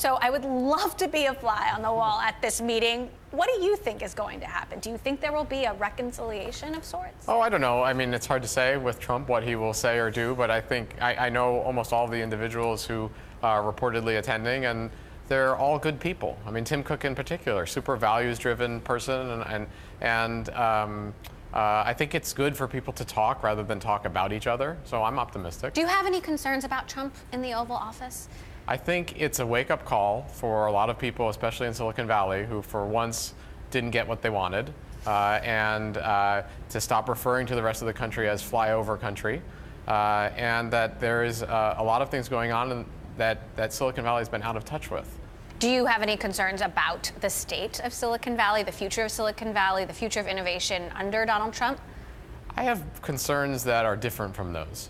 So I would love to be a fly on the wall at this meeting. What do you think is going to happen? Do you think there will be a reconciliation of sorts? Oh, I don't know. I mean, it's hard to say with Trump what he will say or do, but I think I know almost all of the individuals who are reportedly attending, and they're all good people. I mean, Tim Cook in particular, super values-driven person, and I think it's good for people to talk rather than talk about each other, so I'm optimistic. Do you have any concerns about Trump in the Oval Office? I think it's a wake-up call for a lot of people, especially in Silicon Valley, who for once didn't get what they wanted, and to stop referring to the rest of the country as flyover country, and that there is a lot of things going on that Silicon Valley has been out of touch with. Do you have any concerns about the state of Silicon Valley, the future of Silicon Valley, the future of innovation under Donald Trump? I have concerns that are different from those.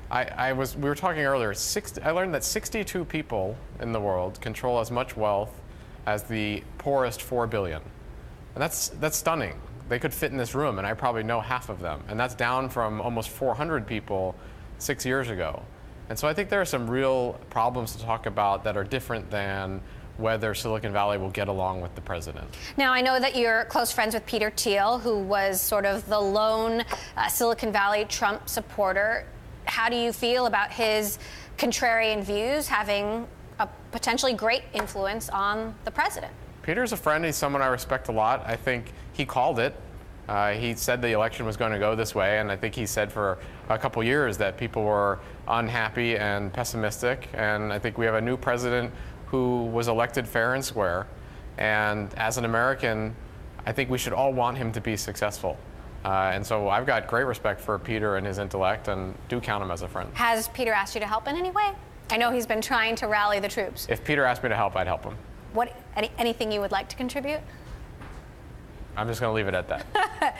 We were talking earlier, I learned that 62 people in the world control as much wealth as the poorest 4 billion. And that's stunning. They could fit in this room, and I probably know half of them. And that's down from almost 400 people 6 years ago. And so I think there are some real problems to talk about that are different than whether Silicon Valley will get along with the president. Now, I know that you're close friends with Peter Thiel, who was sort of the lone Silicon Valley Trump supporter. How do you feel about his contrarian views having a potentially great influence on the president? Peter's a friend. He's someone I respect a lot. I think he called it. He said the election was going to go this way, and I think he said for a couple years that people were unhappy and pessimistic, and I think we have a new president who was elected fair and square, and as an American, I think we should all want him to be successful. And so I've got great respect for Peter and his intellect, and do count him as a friend. Has Peter asked you to help in any way? I know he's been trying to rally the troops. If Peter asked me to help, I'd help him. Anything you would like to contribute? I'm just going to leave it at that.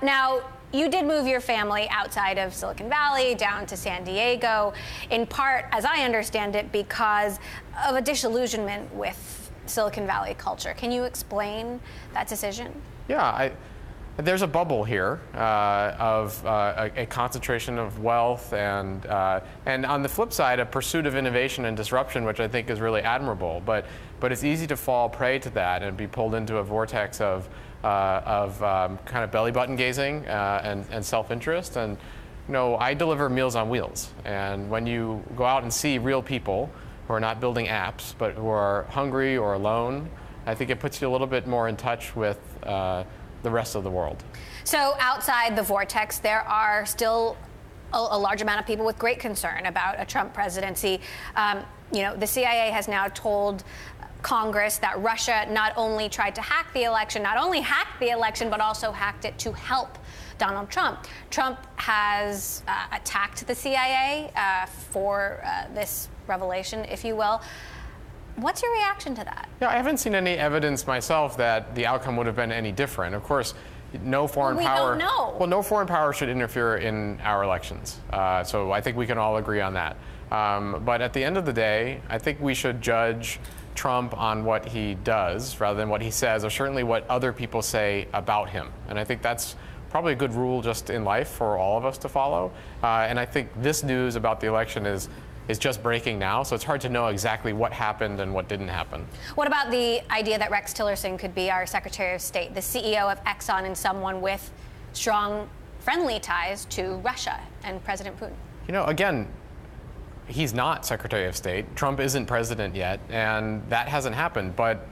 Now, you did move your family outside of Silicon Valley down to San Diego, in part, as I understand it, because of a disillusionment with Silicon Valley culture. Can you explain that decision? Yeah, there's a bubble here of a concentration of wealth and on the flip side, a pursuit of innovation and disruption, which I think is really admirable. But it's easy to fall prey to that and be pulled into a vortex of kind of belly button gazing and self-interest. And I deliver Meals on Wheels, and when you go out and see real people who are not building apps but who are hungry or alone, I think it puts you a little bit more in touch with the rest of the world. So outside the vortex, there are still a large amount of people with great concern about a Trump presidency. The CIA has now told Congress that Russia not only tried to hack the election, but also hacked it to help Donald Trump. Trump has attacked the CIA for this revelation, if you will. What's your reaction to that? Yeah, I haven't seen any evidence myself that the outcome would have been any different. Of course, no foreign power. We don't know. Well, no foreign power should interfere in our elections. So I think we can all agree on that. But at the end of the day, I think we should judge Trump on what he does rather than what he says, or certainly what other people say about him. And I think that's probably a good rule just in life for all of us to follow. And I think this news about the election is just breaking now, so it's hard to know exactly what happened and what didn't happen. What about the idea that Rex Tillerson could be our Secretary of State, the CEO of Exxon, and someone with strong friendly ties to Russia and President Putin? Again, he's not Secretary of State. Trump isn't president yet, and that hasn't happened. But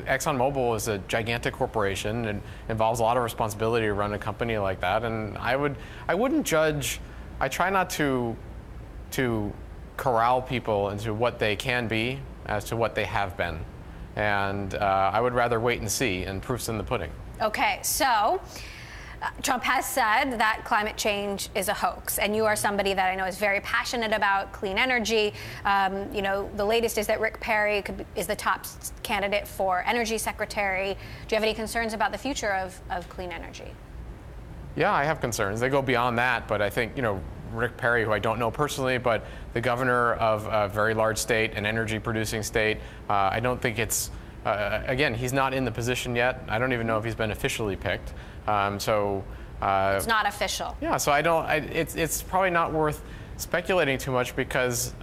ExxonMobil is a gigantic corporation and involves a lot of responsibility to run a company like that. And I wouldn't judge. I try not to corral people into what they can be as to what they have been. And I would rather wait and see, and proof's in the pudding. Okay, so Trump has said that climate change is a hoax, and you are somebody that I know is very passionate about clean energy. The latest is that Rick Perry is the top candidate for energy secretary. Do you have any concerns about the future of clean energy? Yeah, I have concerns. They go beyond that, but I think, Rick Perry, who I don't know personally, but the governor of a very large state, an energy-producing state, I don't think it's, again, he's not in the position yet. I don't even know if he's been officially picked. It's not official. Yeah, so it's probably not worth speculating too much, because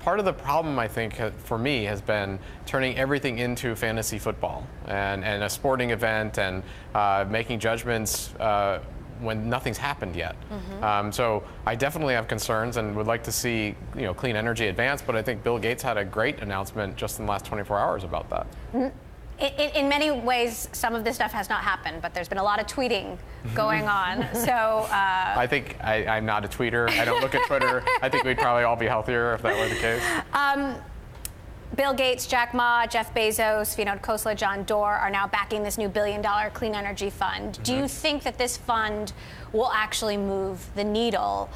part of the problem, I think, for me, has been turning everything into fantasy football and a sporting event and making judgments when nothing's happened yet. So I definitely have concerns and would like to see clean energy advance, but I think Bill Gates had a great announcement just in the last 24 hours about that. In many ways, some of this stuff has not happened, but there's been a lot of tweeting going on. So I think I'm not a tweeter. I don't look at Twitter. I think we'd probably all be healthier if that were the case. Bill Gates, Jack Ma, Jeff Bezos, Vinod Khosla, John Doerr are now backing this new $1 billion clean energy fund. Do you think that this fund will actually move the needle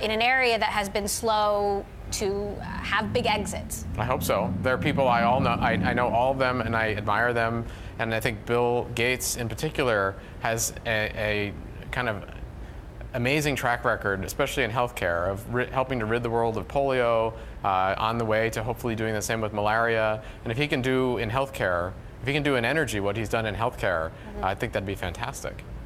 in an area that has been slow to have big exits? I hope so. There are people I all know. I know all of them, and I admire them. And I think Bill Gates, in particular, has a kind of amazing track record, especially in healthcare, of helping to rid the world of polio, on the way to hopefully doing the same with malaria. And if he can do in healthcare, if he can do in energy what he's done in healthcare, I think that'd be fantastic.